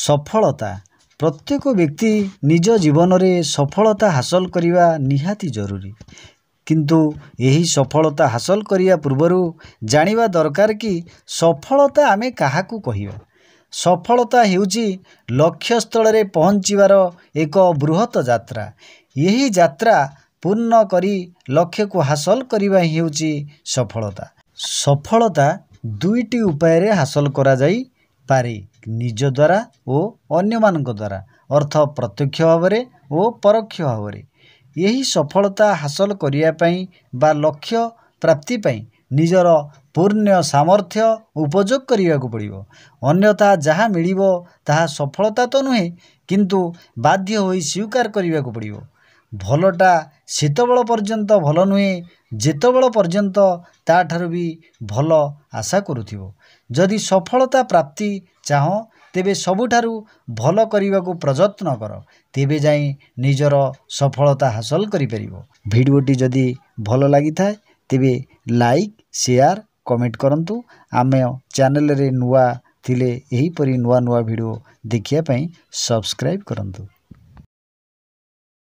सफलता प्रत्येक व्यक्ति निज जीवन में सफलता हासिल करने निहाती जरूरी किंतु यही सफलता हासिल करने पूर्वर जानिबा दरकार कि सफलता आमे काहाकू कहिबा। सफलता हेउची लक्ष्य स्थल रे पहुँचीबार एक बृहत यात्रा। यही यात्रा पूर्ण करी लक्ष्य को हासिल करने हेउची सफलता। सफलता दुईटी उपाय रे हासिल करा जाई पारे, निज द्वारा और अन्य मानक द्वारा, अर्थ प्रत्यक्ष भाव में और परोक्ष भाव में। यही सफलता हासिल करने बा लक्ष्य प्राप्ति पाई निजर पूर्ण सामर्थ्य उपयोग करने को पड़ो। अन्यथा जहाँ मिलिबो ताहा सफलता तो नुहे किंतु बाध्य होई स्वीकार करने को पड़ो। भलटा सेतबेल पर्यंत भल नुहे जेतबेल पर्यंत ताठार भी भल आशा करुथिबो। जदि सफलता प्राप्ति चाह तेबे सबुठारु भल करने को प्रयत्न कर, तेबे जाई निजर सफलता हासिल करि परिबो। भिडियोटी जदि भल लागि थाए तेबे लाइक शेयर कमेंट करंतु। आमे चैनल रे नुआ थिले एही परी नुआ नुआ वीडियो देखिया पई सब्सक्राइब करंतु।